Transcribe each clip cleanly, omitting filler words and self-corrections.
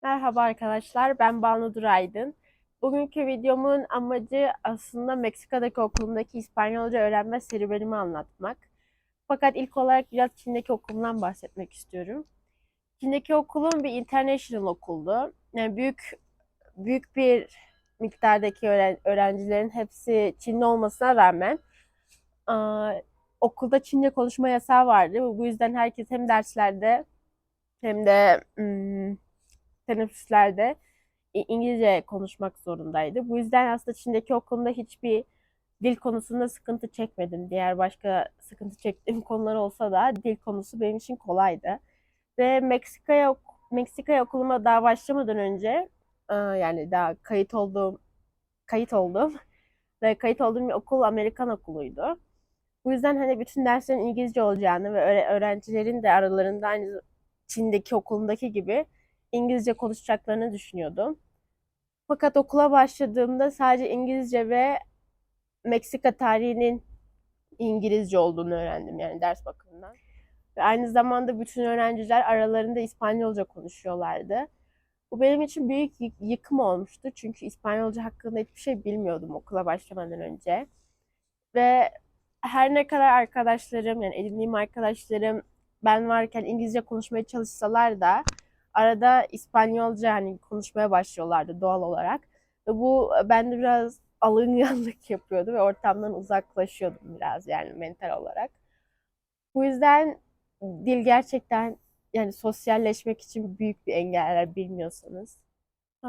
Merhaba arkadaşlar, ben Banu Duraydın. Bugünkü videomun amacı aslında Meksika'daki okulumdaki İspanyolca öğrenme serüvenimi anlatmak. Fakat ilk olarak biraz Çin'deki okulumdan bahsetmek istiyorum. Çin'deki okulum bir international okuldu. Yani büyük bir miktardaki öğrencilerin hepsi Çinli olmasına rağmen aa, okulda Çince konuşma yasağı vardı. Bu yüzden herkes hem derslerde hem de teneffüslerde İngilizce konuşmak zorundaydı. Bu yüzden aslında Çin'deki okulumda hiçbir dil konusunda sıkıntı çekmedim. Diğer başka sıkıntı çektiğim konular olsa da dil konusu benim için kolaydı. Ve Meksika'ya okuluma daha başlamadan önce yani daha kayıt oldum ve kayıt olduğum bir okul Amerikan okuluydu. Bu yüzden hani bütün derslerin İngilizce olacağını ve öğrencilerin de aralarında aynı Çin'deki okulumdaki gibi İngilizce konuşacaklarını düşünüyordum. Fakat okula başladığımda sadece İngilizce ve Meksika tarihinin İngilizce olduğunu öğrendim yani ders bakımından. Ve aynı zamanda bütün öğrenciler aralarında İspanyolca konuşuyorlardı. Bu benim için büyük yıkım olmuştu. Çünkü İspanyolca hakkında hiçbir şey bilmiyordum okula başlamadan önce. Ve her ne kadar arkadaşlarım yani edindiğim arkadaşlarım ben varken İngilizce konuşmaya çalışsalar da arada İspanyolca hani konuşmaya başlıyorlardı doğal olarak. Ve bu bende biraz alınganlık yapıyordu ve ortamdan uzaklaşıyordum biraz yani mental olarak. Bu yüzden dil gerçekten yani sosyalleşmek için büyük bir engeller bilmiyorsanız.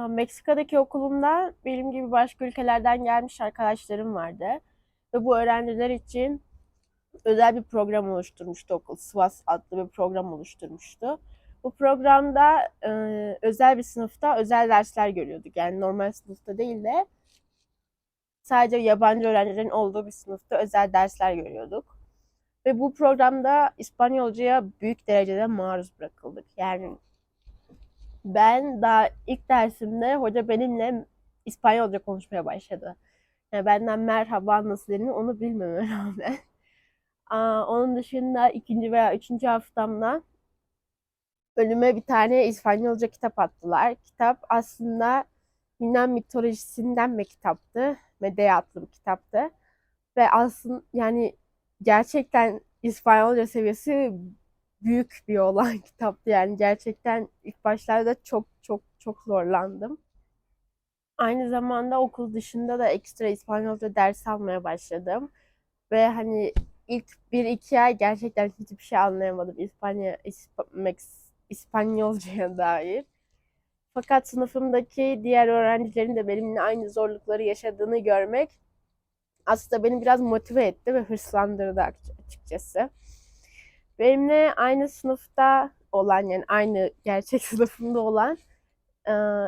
Meksika'daki okulumda benim gibi başka ülkelerden gelmiş arkadaşlarım vardı. Ve bu öğrenciler için özel bir program oluşturmuştu okul. SWAS adlı bir program oluşturmuştu. Bu programda özel bir sınıfta özel dersler görüyorduk. Yani normal sınıfta değil de sadece yabancı öğrencilerin olduğu bir sınıfta özel dersler görüyorduk. Ve bu programda İspanyolcaya büyük derecede maruz bırakıldık. Yani ben daha ilk dersimde hoca benimle İspanyolca konuşmaya başladı. Yani benden merhaba nasıl denir onu bilmeme rağmen. Onun dışında ikinci veya üçüncü haftamda önüme bir tane İspanyolca kitap attılar. Kitap aslında Yunan mitolojisinden bir kitaptı. Medea adlı bir kitaptı. Ve aslında yani gerçekten İspanyolca seviyesi büyük bir olan kitaptı. Yani gerçekten ilk başlarda çok zorlandım. Aynı zamanda okul dışında da ekstra İspanyolca ders almaya başladım. Ve hani ilk bir iki ay gerçekten hiçbir şey anlayamadım İspanyolcaya dair. Fakat sınıfımdaki diğer öğrencilerin de benimle aynı zorlukları yaşadığını görmek aslında beni biraz motive etti ve hırslandırdı açıkçası. Benimle aynı sınıfta olan yani aynı gerçek sınıfımda olan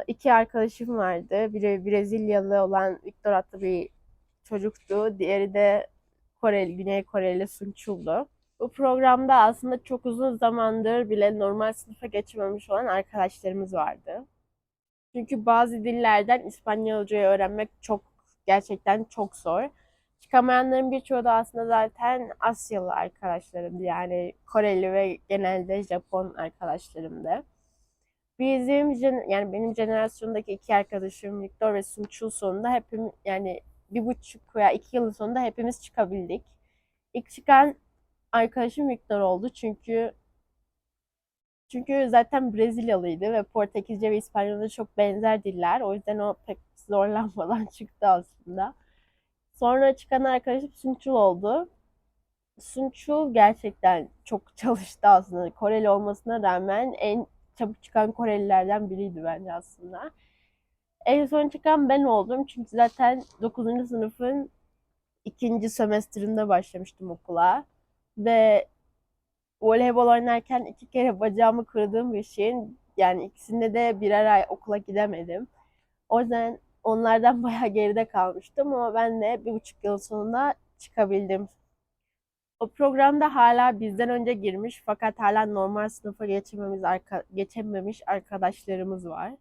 iki arkadaşım vardı. Biri Brezilyalı olan Victor adlı bir çocuktu. Diğeri de Güney Koreli Sunçul'du. Bu programda aslında çok uzun zamandır bile normal sınıfa geçmemiş olan arkadaşlarımız vardı. Çünkü bazı dillerden İspanyolcayı öğrenmek gerçekten çok zor. Çıkamayanların birçoğu da aslında zaten Asyalı arkadaşlarımdı. Yani Koreli ve genelde Japon arkadaşlarımdı. Yani benim jenerasyondaki iki arkadaşım Victor ve Sunçul sonunda hepimiz yani 1,5 veya 2 yılın sonunda hepimiz çıkabildik. İlk çıkan arkadaşım Victor oldu çünkü zaten Brezilyalıydı ve Portekizce ve İspanyolca çok benzer diller. O yüzden o pek zorlanmadan çıktı aslında. Sonra çıkan arkadaşım Sunçul oldu. Sunçul gerçekten çok çalıştı aslında. Koreli olmasına rağmen en çabuk çıkan Korelilerden biriydi bence aslında. En son çıkan ben oldum. Çünkü zaten 9. sınıfın ikinci sömestrinde başlamıştım okula. Ve voleybol oynarken 2 kere bacağımı kırdığım bir şeyin yani ikisinde de birer ay okula gidemedim. O yüzden onlardan bayağı geride kalmıştım ama ben de 1,5 yıl sonunda çıkabildim. O programda hala bizden önce girmiş fakat hala normal sınıfa geçememiş arkadaşlarımız var.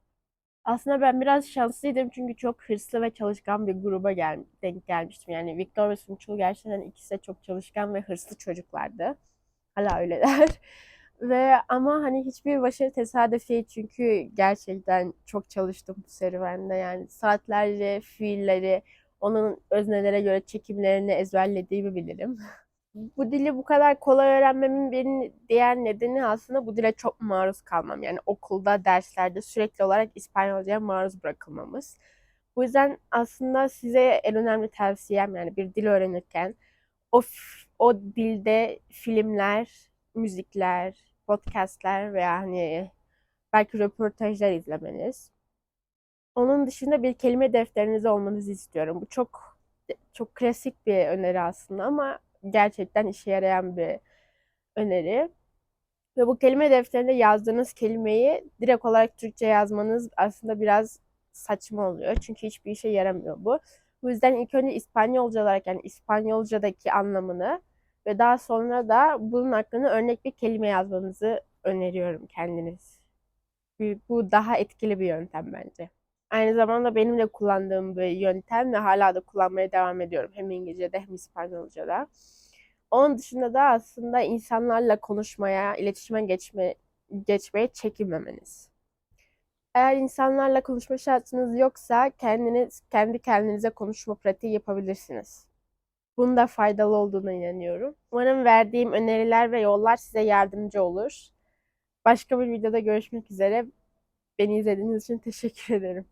Aslında ben biraz şanslıydım çünkü çok hırslı ve çalışkan bir gruba denk gelmiştim. Yani Victor ve Sunçul gerçekten ikisi de çok çalışkan ve hırslı çocuklardı. Hala öyleler. Ve ama hani hiçbir başarı tesadüf değil çünkü gerçekten çok çalıştım bu serüvende. Yani saatlerce fiilleri, onun öznelere göre çekimlerini ezberlediğimi bilirim. Bu dili bu kadar kolay öğrenmemin bir diğer nedeni aslında bu dile çok maruz kalmam. Yani okulda, derslerde sürekli olarak İspanyolcaya maruz bırakılmamız. Bu yüzden aslında size en önemli tavsiyem yani bir dil öğrenirken o dilde filmler, müzikler, podcastler veya hani belki röportajlar izlemeniz. Onun dışında bir kelime defteriniz olmanızı istiyorum. Bu çok klasik bir öneri aslında ama gerçekten işe yarayan bir öneri. Ve bu kelime defterinde yazdığınız kelimeyi direkt olarak Türkçe yazmanız aslında biraz saçma oluyor. Çünkü hiçbir işe yaramıyor bu. Bu yüzden ilk önce İspanyolca olarak yani İspanyolcadaki anlamını ve daha sonra da bunun hakkında örnek bir kelime yazmanızı öneriyorum kendiniz. Bu daha etkili bir yöntem bence. Aynı zamanda benim de kullandığım bir yöntem ve hala da kullanmaya devam ediyorum. Hem İngilizce'de hem İspanyolca'da. Onun dışında da aslında insanlarla konuşmaya, geçmeye çekinmemeniz. Eğer insanlarla konuşma şansınız yoksa kendi kendinize konuşma pratiği yapabilirsiniz. Bunun da faydalı olduğuna inanıyorum. Umarım verdiğim öneriler ve yollar size yardımcı olur. Başka bir videoda görüşmek üzere. Beni izlediğiniz için teşekkür ederim.